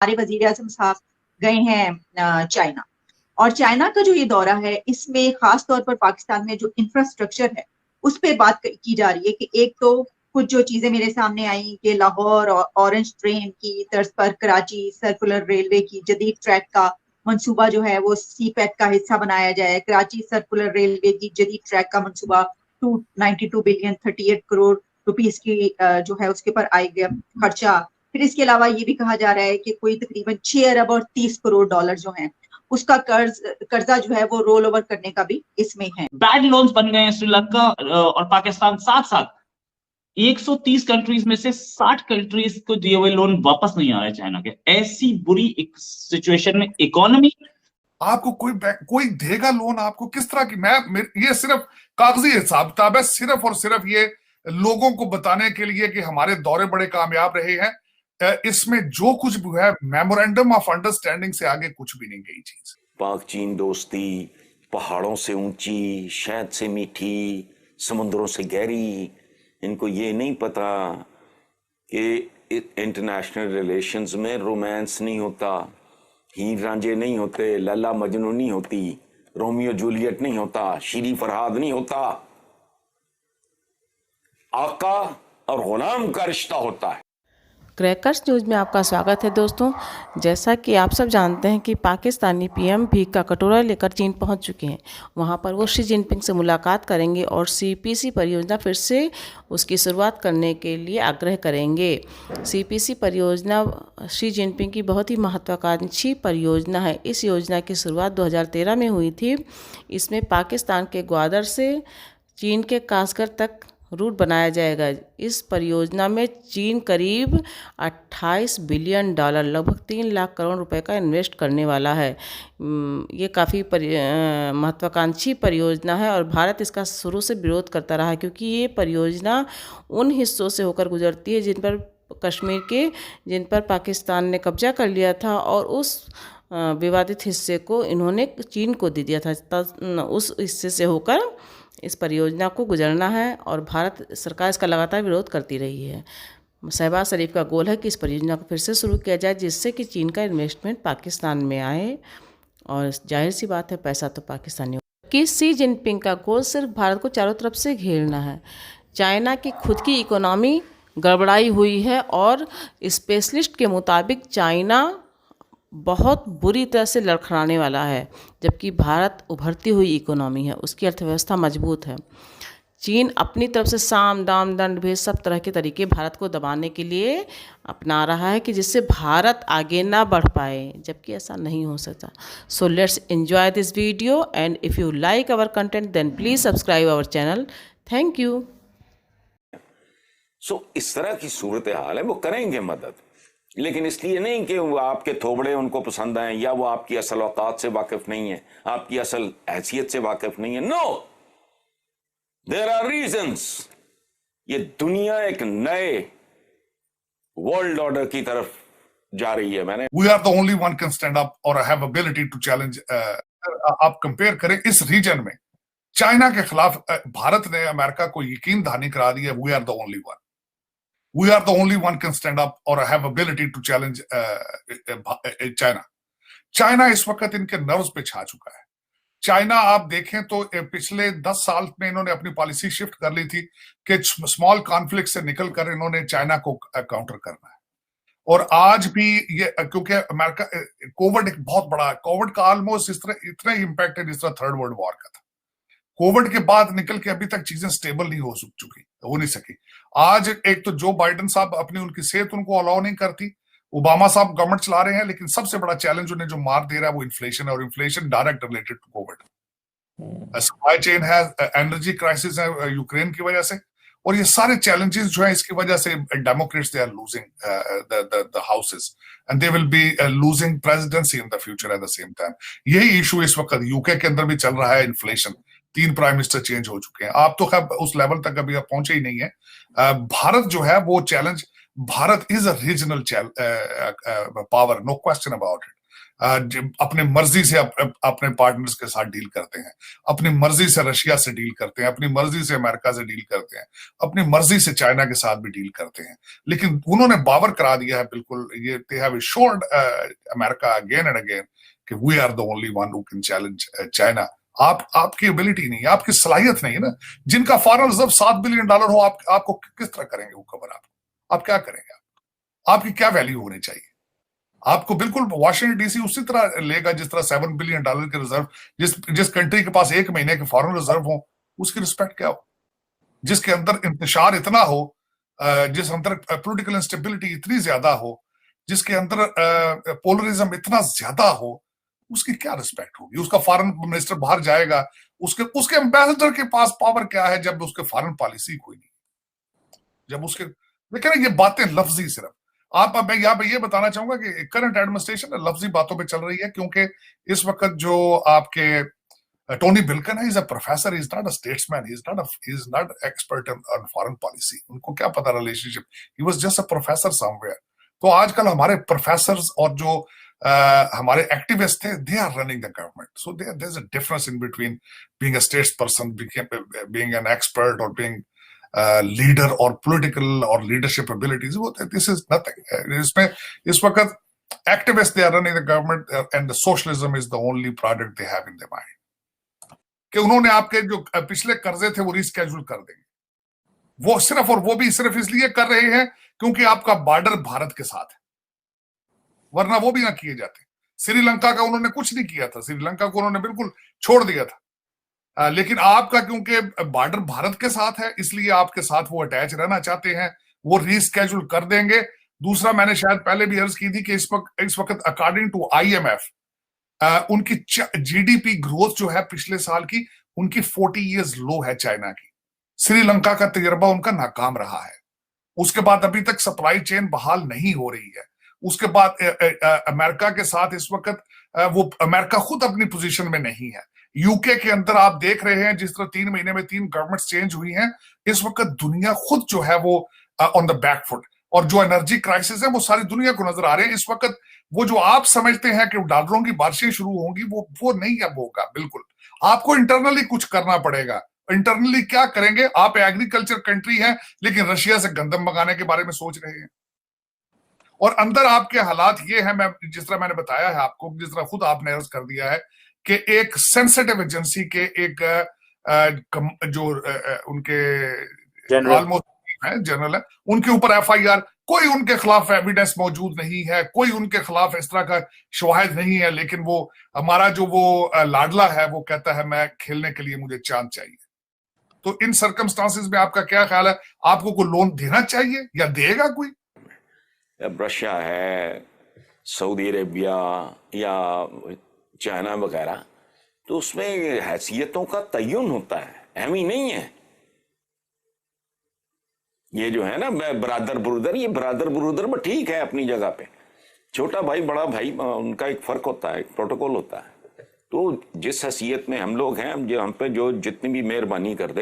हमारे वजीर आजम साहब गए हैं चाइना। और चाइना का जो ये दौरा है, इसमें खास तौर पर पाकिस्तान में जो इंफ्रास्ट्रक्चर है उस पर बात की जा रही है कि एक तो कुछ जो चीजें मेरे सामने आई कि लाहौर और ऑरेंज ट्रेन की तर्ज पर कराची सर्कुलर रेलवे की जदीद ट्रैक का मंसूबा जो है वो सी पैक का हिस्सा बनाया जाए। कराची सर्कुलर रेलवे की जदीद ट्रैक का मंसूबा 292 बिलियन 38 करोड़ रुपीस की जो है उसके ऊपर आएगा खर्चा। फिर इसके अलावा ये भी कहा जा रहा है कि कोई तकरीबन 6 अरब और 30 करोड़ डॉलर जो है उसका कर्जा जो है वो रोल ओवर करने का भी इसमें है। बैड लोन्स बन गए हैं श्रीलंका और पाकिस्तान साथ साथ। 130 कंट्रीज में से 60 कंट्रीज को दिए हुए लोन वापस नहीं आ रहे चाइना के। ऐसी बुरी एक सिचुएशन में इकोनॉमी, आपको कोई देगा लोन आपको किस तरह की? ये सिर्फ कागजी हिसाब किताब है, सिर्फ और सिर्फ ये लोगों को बताने के लिए कि हमारे दौरे बड़े कामयाब रहे हैं। इसमें जो कुछ भी है मेमोरेंडम ऑफ अंडरस्टैंडिंग से आगे कुछ भी नहीं गई चीज। पाक चीन दोस्ती पहाड़ों से ऊंची, शहद से मीठी, समुद्रों से गहरी। इनको ये नहीं पता कि इंटरनेशनल रिलेशंस में रोमांस नहीं होता, हीर रांझे नहीं होते, लैला मजनू नहीं होती, रोमियो जूलियट नहीं होता, शीरी फरहाद नहीं होता। आका और गुलाम का रिश्ता होता है। क्रैकर्स न्यूज़ में आपका स्वागत है दोस्तों। जैसा कि आप सब जानते हैं कि पाकिस्तानी पीएम भी का कटोरा लेकर चीन पहुंच चुके हैं। वहां पर वो शी जिनपिंग से मुलाकात करेंगे और सीपीसी परियोजना फिर से उसकी शुरुआत करने के लिए आग्रह करेंगे। सीपीसी परियोजना शी जिनपिंग की बहुत ही महत्वाकांक्षी परियोजना है। इस योजना की शुरुआत 2013 में हुई थी। इसमें पाकिस्तान के ग्वादर से चीन के कासगढ़ तक रूट बनाया जाएगा। इस परियोजना में चीन करीब 28 बिलियन डॉलर लगभग 3 लाख करोड़ रुपए का इन्वेस्ट करने वाला है। ये काफ़ी महत्वाकांक्षी परियोजना है और भारत इसका शुरू से विरोध करता रहा क्योंकि ये परियोजना उन हिस्सों से होकर गुजरती है जिन पर पाकिस्तान ने कब्जा कर लिया था और उस विवादित हिस्से को इन्होंने चीन को दे दिया था। उस हिस्से से होकर इस परियोजना को गुजरना है और भारत सरकार इसका लगातार विरोध करती रही है। शहबाज शरीफ का गोल है कि इस परियोजना को फिर से शुरू किया जाए जिससे कि चीन का इन्वेस्टमेंट पाकिस्तान में आए और जाहिर सी बात है पैसा तो पाकिस्तानी कि शी जिनपिंग का गोल सिर्फ भारत को चारों तरफ से घेरना है। चाइना की खुद की इकोनॉमी गड़बड़ाई हुई है और स्पेशलिस्ट के मुताबिक चाइना बहुत बुरी तरह से लड़खड़ाने वाला है, जबकि भारत उभरती हुई इकोनॉमी है, उसकी अर्थव्यवस्था मजबूत है। चीन अपनी तरफ से साम दाम दंड भेद सब तरह के तरीके भारत को दबाने के लिए अपना रहा है कि जिससे भारत आगे ना बढ़ पाए, जबकि ऐसा नहीं हो सकता। So let's enjoy this video and if you like our content then please subscribe our channel. Thank you. सो इस तरह की सूरत हाल है, वो करेंगे मदद, लेकिन इसलिए नहीं कि वो आपके थोबड़े उनको पसंद आए या वो आपकी असल औकात से वाकिफ नहीं है, आपकी असल हैसियत से वाकिफ नहीं है। No, there are reasons. ये दुनिया एक नए वर्ल्ड ऑर्डर की तरफ जा रही है। We are the only one can stand up और हैव एबिलिटी टू चैलेंज। आप कंपेयर करें इस रीजन में चाइना के खिलाफ भारत ने अमेरिका को यकीन दहानी करा दी है। We are the only one. We are the only one can stand up or have ability to challenge China. China इस वक्त इनके नर्व्स पे छा चुका है। चाइना आप देखें तो पिछले 10 साल में इन्होंने अपनी पॉलिसी शिफ्ट कर ली थी कि स्मॉल कॉन्फ्लिक्ट से निकलकर इन्होंने चाइना को काउंटर करना है। और आज भी ये क्योंकि अमेरिका कोविड एक बहुत बड़ा, कोविड का ऑलमोस्ट इतना ही इम्पैक्ट है जिस तरह थर्ड वर्ल्ड वॉर का था। कोविड के बाद निकल के अभी तक चीजें स्टेबल नहीं हो नहीं सकी। आज एक तो जो बाइडेन साहब अपनी उनकी सेहत उनको अलाउ नहीं करती, ओबामा साहब गवर्नमेंट चला रहे हैं, लेकिन सबसे बड़ा चैलेंज उन्हें जो मार दे रहा है वो इन्फ्लेशन है और inflation direct related to Covid. Supply chain है, एनर्जी क्राइसिस है यूक्रेन की वजह से, और ये सारे चैलेंजेस जो है इसकी वजह से Democrats they are losing the houses and they will be losing presidency in the future at the same time. यही इशू इस वक्त यूके के अंदर भी चल रहा है। इन्फ्लेशन, 3 प्राइम मिनिस्टर चेंज हो चुके हैं। आप तो खैर उस लेवल तक अभी आप पहुंचे ही नहीं है। भारत जो है वो challenge, Bharat is a regional power, no question about it. अपनी मर्जी से अपने पार्टनर्स के साथ डील करते हैं, अपनी मर्जी से रशिया से डील करते हैं, अपनी मर्जी से अमेरिका से डील करते हैं, अपनी मर्जी से चाइना के साथ भी डील करते हैं। लेकिन उन्होंने बावर करा दिया है बिल्कुल, ये they have assured America again and again कि we are the only one who can challenge China. आपकी एबिलिटी नहीं है, आपकी सलाहियत नहीं है ना। जिनका फॉरेन रिजर्व $7 बिलियन हो, आपको किस तरह करेंगे वो कवर? आप क्या करेंगे? आपकी क्या वैल्यू होनी चाहिए? आपको बिल्कुल वॉशिंगटन डीसी उसी तरह लेगा जिस तरह $7 बिलियन के रिजर्व, जिस कंट्री के पास 1 महीने के फॉरेन रिजर्व हो, उसकी रिस्पेक्ट क्या हो? जिसके अंदर इंतशार इतना हो, जिस अंदर पॉलिटिकल इंस्टेबिलिटी इतनी ज्यादा हो, जिसके अंदर पोलरिज्म इतना ज्यादा हो, उसकी क्या रिस्पेक्ट होगी? उसका फॉरेन मिनिस्टर बाहर जाएगा, उसके एम्बेसडर के पास पावर क्या है जब उसके फॉरेन पॉलिसी कोई नहीं, जब उसके, लेकिन ये बातें लफ्जी सिर्फ मैं यहाँ पे ये बताना चाहूंगा कि करंट एडमिनिस्ट्रेशन लफ्जी बातों पे चल रही है, क्योंकि इस वक्त जो आपके टोनी बिल्कन है, is a professor, is not a statesman, is not expert on foreign policy. उनको क्या पता relationship, he was just a professor somewhere. तो आजकल हमारे प्रोफेसर्स और जो हमारे एक्टिविस्ट थे, they are running the government. So there is a difference in between being a states person, being an expert और बीइंग लीडर और पॉलिटिकल और leadership abilities. This is nothing. इसमें इस वक्त activist they are running the government and the socialism is the only product they have in their mind, कि उन्होंने आपके जो पिछले कर्जे थे वो रिस्केड्यूल कर देंगे। वो सिर्फ और वो भी सिर्फ इसलिए कर रहे हैं क्योंकि आपका बॉर्डर भारत के साथ है, वरना वो भी ना किए जाते। श्रीलंका का उन्होंने कुछ नहीं किया था, श्रीलंका को उन्होंने बिल्कुल छोड़ दिया था। लेकिन आपका क्योंकि बॉर्डर भारत के साथ है, इसलिए आपके साथ वो अटैच रहना चाहते हैं, वो रीस्केड्यूल कर देंगे। दूसरा, मैंने शायद पहले भी अर्ज की थी कि इस वक्त अकॉर्डिंग टू IMF उनकी GDP ग्रोथ जो है पिछले साल की, उनकी 40 इयर्स लो है चाइना की। श्रीलंका का तजर्बा उनका नाकाम रहा है। उसके बाद अभी तक सप्लाई चेन बहाल नहीं हो रही है। उसके बाद अमेरिका के साथ इस वक्त वो अमेरिका खुद अपनी पोजीशन में नहीं है। यूके के अंदर आप देख रहे हैं जिस तरह 3 महीने में 3 गवर्नमेंट चेंज हुई हैं। इस वक्त दुनिया खुद जो है वो ऑन द बैक फुट, और जो एनर्जी क्राइसिस है वो सारी दुनिया को नजर आ रहे हैं इस वक्त। वो जो आप समझते हैं कि डॉलरों की बारिशें शुरू होंगी, वो नहीं अब होगा। बिल्कुल आपको इंटरनली कुछ करना पड़ेगा। इंटरनली क्या करेंगे? आप एग्रीकल्चर कंट्री हैं, लेकिन रशिया से गंदम मंगाने के बारे में सोच रहे हैं। और अंदर आपके हालात ये है, मैं जिस तरह मैंने बताया है आपको, जिस तरह खुद आपने अर्ज कर दिया है कि एक सेंसिटिव एजेंसी के एक जो उनके जनरल है, उनके ऊपर FIR, कोई उनके खिलाफ एविडेंस मौजूद नहीं है, कोई उनके खिलाफ इस तरह का शवाहिद नहीं है। लेकिन वो हमारा जो वो लाडला है वो कहता है मैं खेलने के लिए मुझे चांद चाहिए। तो इन सर्कमस्टांसेस में आपका क्या ख्याल है? आपको कोई लोन देना चाहिए या देगा कोई? अब रशिया है, सऊदी अरेबिया या चाइना वगैरह, तो उसमें हैसियतों का तयन होता है, अहम ही नहीं है। ये जो है ना बरादर बुरुदर, ये बरादर बुरुदर में ठीक है अपनी जगह पे, छोटा भाई बड़ा भाई उनका एक फर्क होता है, एक प्रोटोकॉल होता है। तो जिस हैसियत में हम लोग हैं, जो हम पे जो जितनी भी मेहरबानी कर दे